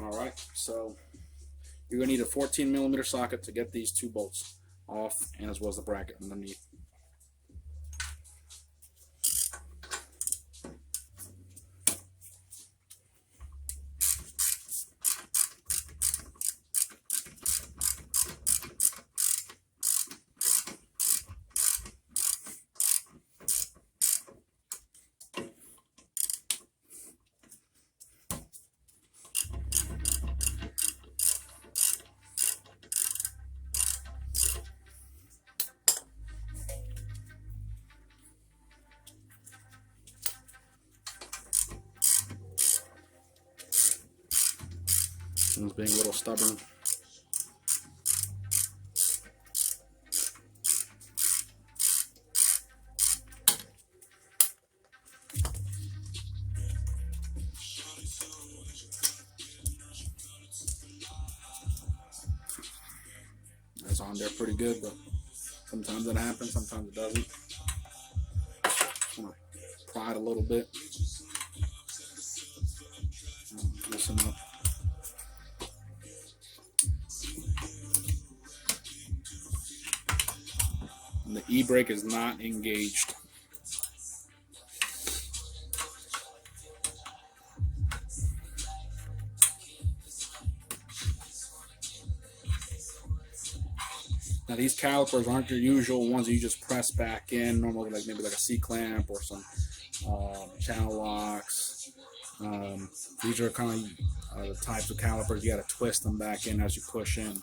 Alright, so you're going to need a 14mm socket to get these two bolts off, and as well as the bracket underneath. One's being a little stubborn. That's on there pretty good, but sometimes it happens, sometimes it doesn't. Just want to pry it a little bit. Loosen up. And the e-brake is not engaged. Now these calipers aren't your usual ones that you just press back in. Normally, like maybe like a C-clamp or some channel locks. These are kind of the types of calipers you got to twist them back in as you push in.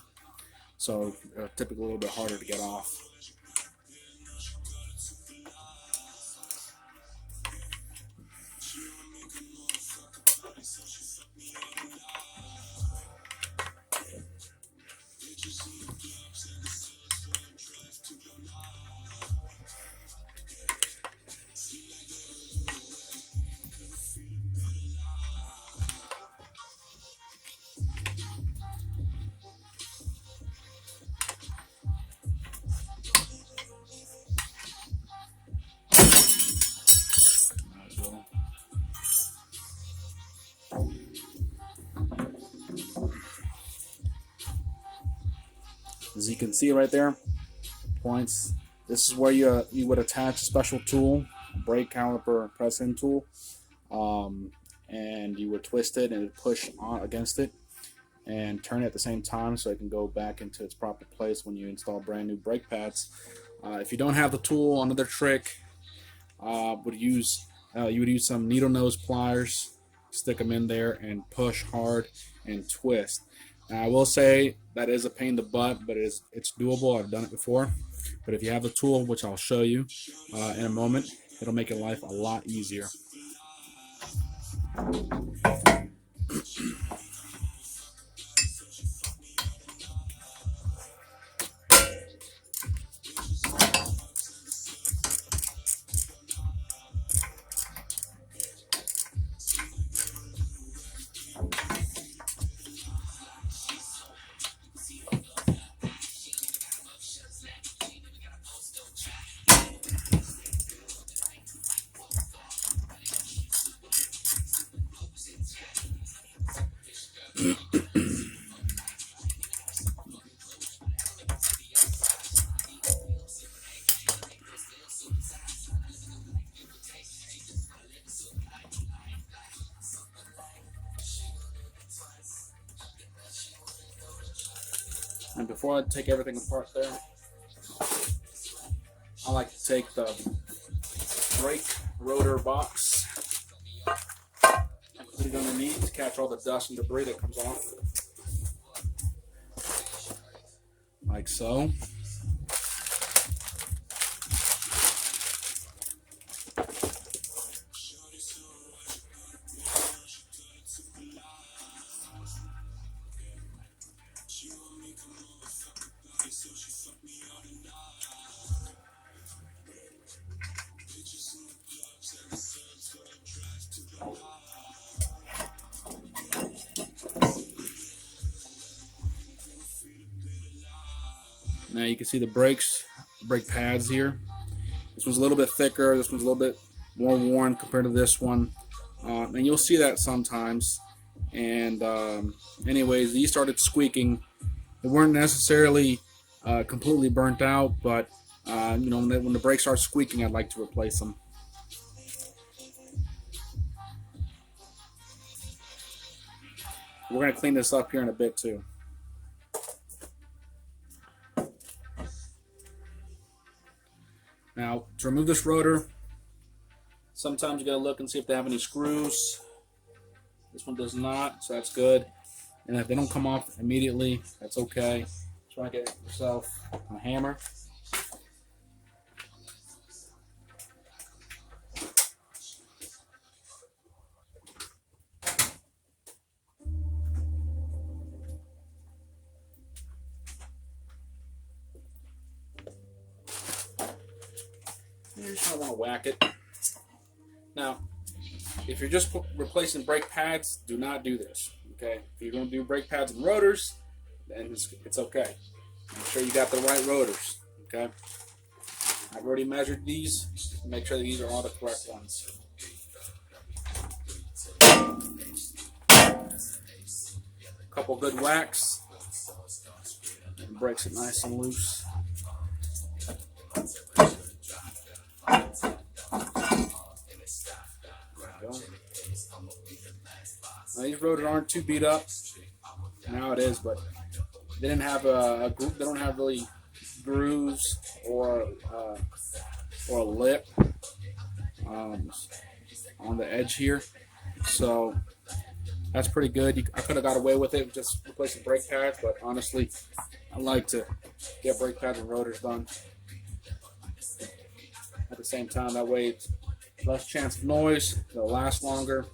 So typically a little bit harder to get off. As you can see right there, points. This is where you would attach a special tool, a brake caliper press-in tool, and you would twist it and push on against it and turn it at the same time so it can go back into its proper place when you install brand new brake pads. If you don't have the tool, another trick you would use some needle nose pliers, stick them in there and push hard and twist. Now, I will say that is a pain in the butt, but it's doable. I've done it before. But if you have the tool, which I'll show you in a moment, it'll make your life a lot easier. And before I take everything apart there, I like to take the brake rotor box and put it underneath to catch all the dust and debris that comes off. Like so. Now you can see the brake pads here. This one's a little bit thicker, this one's a little bit more worn compared to this one. And you'll see that sometimes. And anyways, these started squeaking. They weren't necessarily completely burnt out, but you know, when the brakes start squeaking, I'd like to replace them. We're going to clean this up here in a bit too. Now, to remove this rotor, sometimes you got to look and see if they have any screws. This one does not, so that's good. And if they don't come off immediately, that's okay. Try to get yourself a hammer. You just want to whack it. Now, if you're just replacing brake pads, do not do this. Okay, if you're going to do brake pads and rotors, then it's okay. Make sure you got the right rotors. Okay, I've already measured these. Make sure that these are all the correct ones. A couple good whacks. It breaks it nice and loose. Now, these rotors aren't too beat up. Now it is, but they didn't have a group. They don't have really grooves or a lip on the edge here, so that's pretty good. I could have got away with it just replacing brake pads, but honestly, I like to get brake pads and rotors done at the same time. That way, it's less chance of noise. They'll last longer.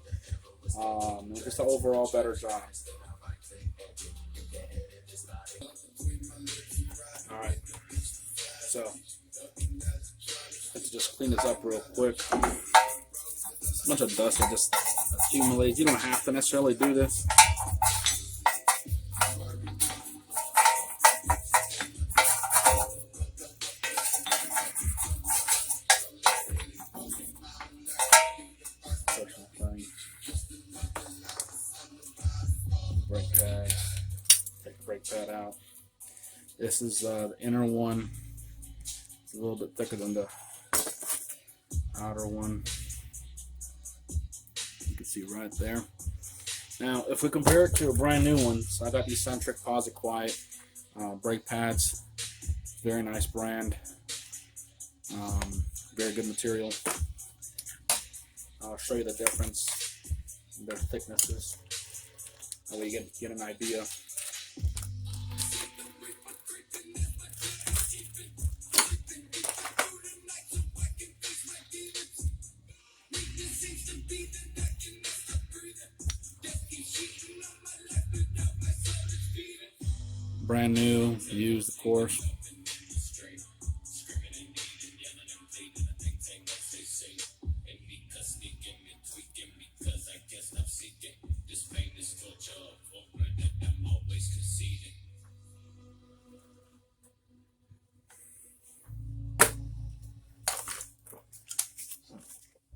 And just an overall better job. Alright, so let's just clean this up real quick. A bunch of dust that just accumulates. You don't have to necessarily do this. Brake pad. Take the brake pad out. This is the inner one. It's a little bit thicker than the outer one. You can see right there. Now, if we compare it to a brand new one, so I got the Centric Pause It Quiet brake pads. Very nice brand. Very good material. I'll show you the difference in their thicknesses. That way you get an idea. Brand new, used, of course.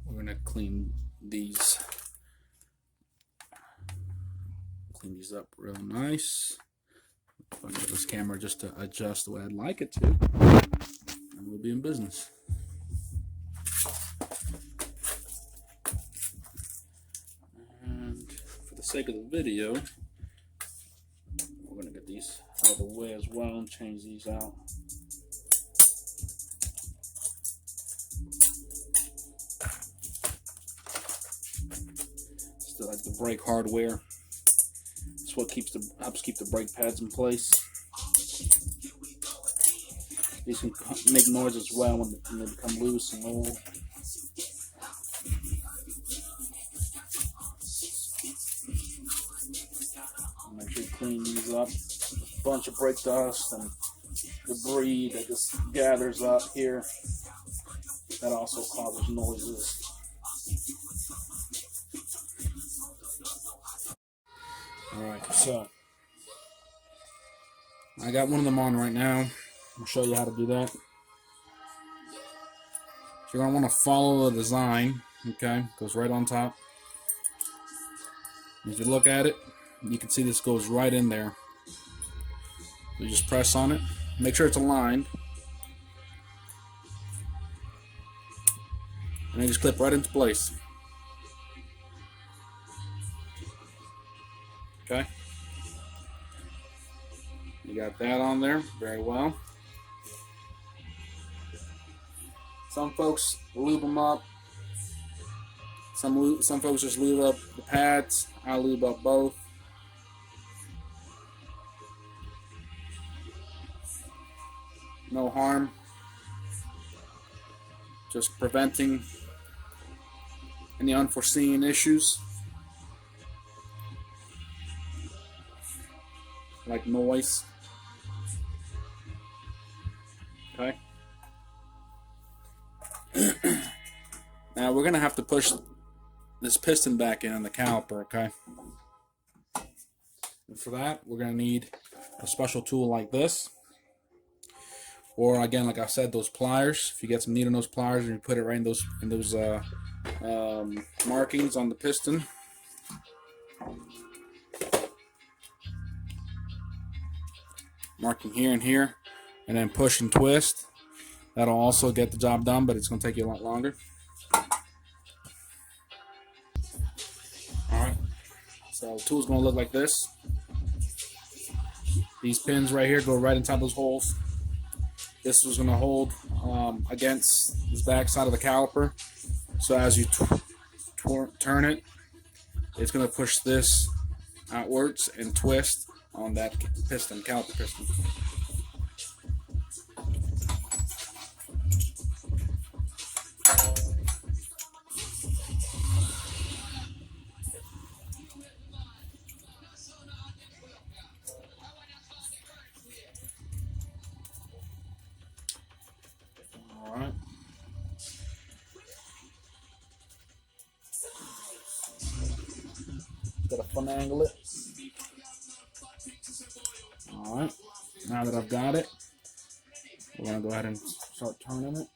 We're gonna clean these up real nice. If I get this camera just to adjust the way I'd like it to, and we'll be in business. And for the sake of the video, we're going to get these out of the way as well and change these out. Still like the brake hardware. It's what helps keep the brake pads in place. These can make noise as well when they become loose and old. Make sure you clean these up. A bunch of brake dust and debris that just gathers up here. That also causes noises. Alright, so I got one of them on right now. I'll show you how to do that. So you're going to want to follow the design, okay? Goes right on top. If you look at it, you can see this goes right in there. You just press on it, make sure it's aligned, and then just clip right into place. Okay, you got that on there very well. Some folks lube them up. Some folks just lube up the pads. I lube up both. No harm. Just preventing any unforeseen issues like noise. Okay. Now we're gonna have to push this piston back in the caliper, okay? And for that, we're gonna need a special tool like this, or again, like I said, those pliers. If you get some needle nose pliers and you put it right in those markings on the piston. Marking here and here, and then push and twist. That'll also get the job done, but it's going to take you a lot longer. Alright, so the tool's going to look like this. These pins right here go right inside those holes. This was going to hold against this back side of the caliper. So as you turn it, it's going to push this outwards and twist on that piston, caliper piston. Alright. Gotta finagle it. Alright. Now that I've got it, we're gonna go ahead and start turning it.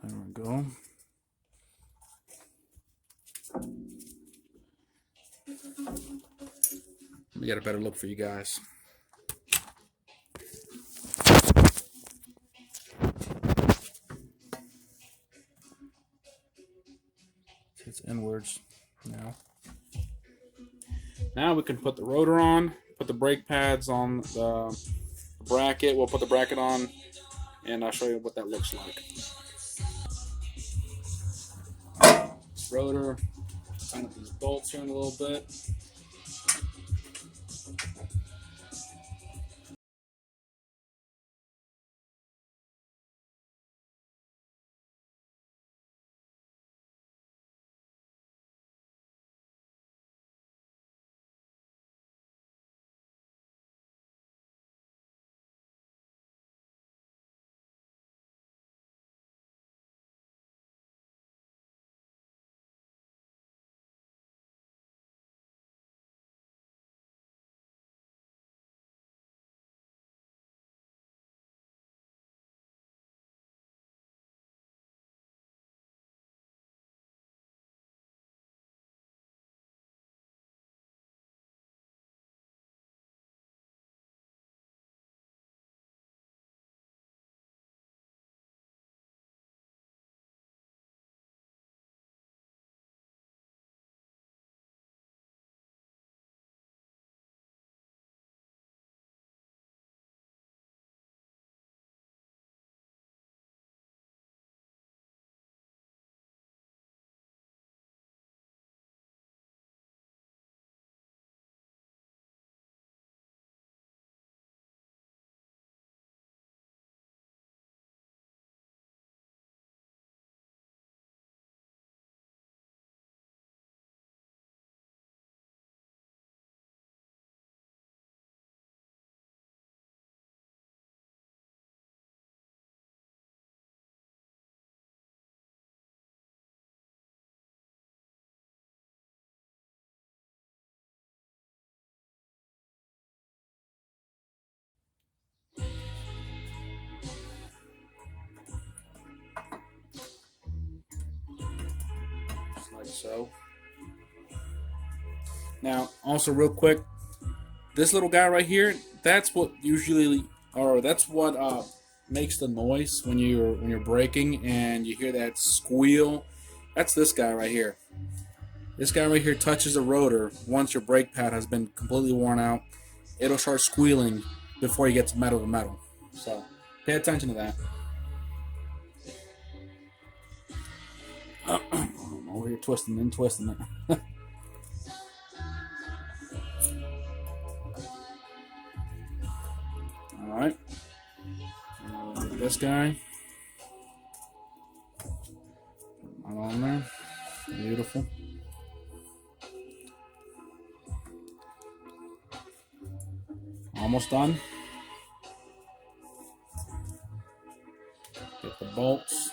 There we go. Let me get a better look for you guys. It's inwards now. Now we can put the rotor on, put the brake pads on the bracket. We'll put the bracket on, and I'll show you what that looks like. Rotor, tighten up these bolts here in a little bit. so. Now, also real quick, this little guy right here, that's what usually, or that's what makes the noise when you're braking and you hear that squeal. That's this guy right here. This guy right here touches the rotor once your brake pad has been completely worn out. It'll start squealing before you get to metal to metal. So pay attention to that. Over here twisting and twisting it. Alright. This guy. On there. Beautiful. Almost done. Get the bolts.